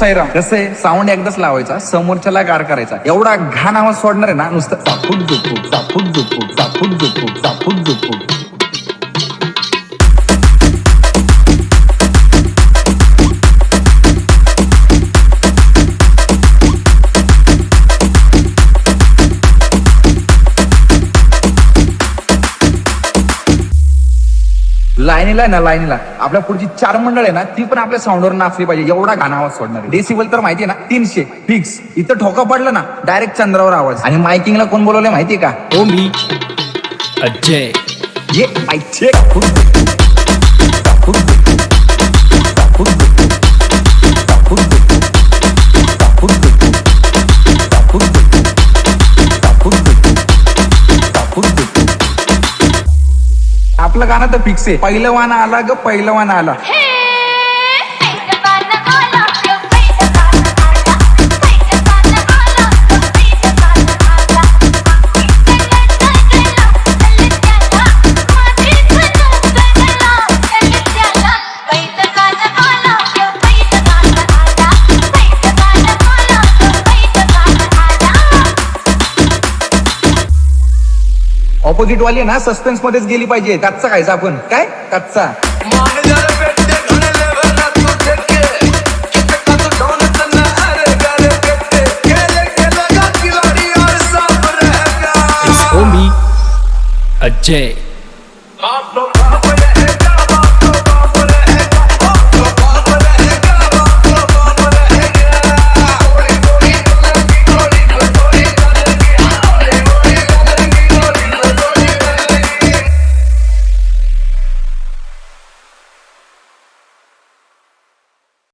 साईराम. कसं आहे, साऊंड एकदाच लावायचा, समोरच्याला गार करायचा. एवढा घाण आवाज सोडणार आहे ना, नुसतं चापूक झुपूक चापूक झुपूक चापूक झुपूक चापूक झुपूक. लाईनीला ना, लाईनीला आपल्या पुढची 4 मंडळ आहे ना, ती पण आपल्या साऊंडवर नाचली पाहिजे. एवढा घाण आवाज सोडणार. डेसिबल तर माहितीये ना, 300 फिक्स. इथं ठोका पडलं ना, डायरेक्ट चंद्रावर आवाज. आणि मायकिंगला कोण बोलवलंय माहितीये का? ओमी अजय. ये माहितीये आपलं गाणं तर फिक्स आहे. पहिलवान आला ग, पहिलवान आला. ऑपोजिट वाली ना सस्पेन्स मध्येच गेली पाहिजे. कच्चा खायचा आपण. काय कच्चा? ओमी अजय.